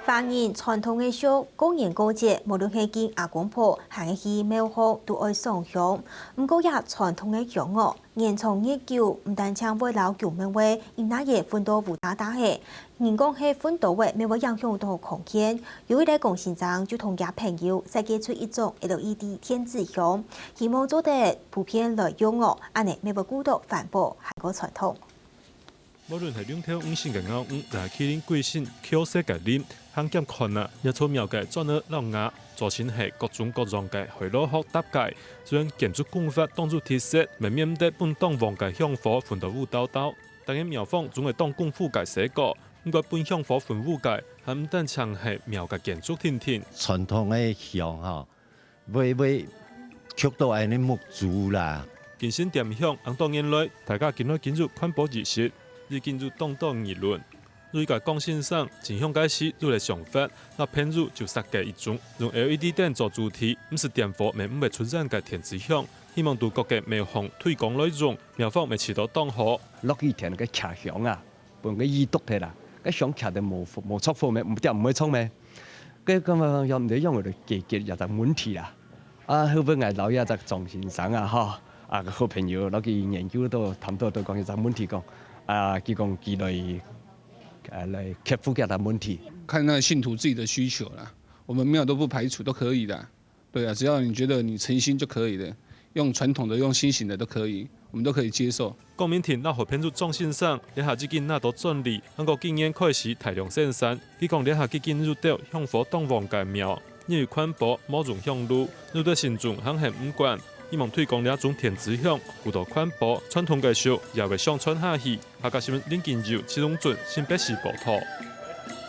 华人传统艺术过年过节，无论是见阿公婆还是庙号，都爱上香。不过也传统的香哦，年从日久，唔但将为了旧门位，因那也分到武大大下。人讲是分到位，没有影响到空间。有一个共现场就同家朋友设计出一种 LED 天子香，希望做得普遍来用哦，安尼没有孤独环保还个传统。无论是两条五线嘅牛五，还是麒麟贵姓口色嘅啉，行剑看啊，一撮庙嘅转耳老牙，做成系各种各样嘅回落学搭界，将建筑工法当作特色，未免得本当王嘅香火分到舞刀刀。但係庙方总会当功夫嘅写过，不过本香火分舞界，还唔但像系庙嘅建筑天天。传统嘅香吼，会曲到安尼木竹啦。健身点香，多年来大家见到建筑环保意识。已经入当当议论，如个讲先生前向开始入嚟想法，那偏入就设计一种用 LED 灯做主题，唔是点火，咪唔会出现嘅电子香，希望对各嘅庙方推广内容，庙方咪起到当好。落雨天个吃香啊，本个耳朵睇啦，个香吃得无错货咩，唔点唔会冲咩，个咁啊又唔得用我哋结又就问题啦。啊，后边我老爷就张先生啊，哈啊个好朋友，攞佢研究到谈到都讲一陣問題講。佢講佢來克服佢嘅問題，看那信徒自己的需求啦。我們廟都不排除，都可以的。對啊，只要你覺得你誠心就可以的，用傳統的、用新型的都可以，我們都可以接受。講明田那何偏入中線上，一下至見那都專利，能夠經驗開始大量生產。佢講一下至見入到香火當王嘅廟，因為寬博某種香路，入到新種行行唔慣。希望推廣兩種電子香，古道寬博傳統藝術也會相傳下去。下個新聞林建佑、祁龍俊、新北市報道。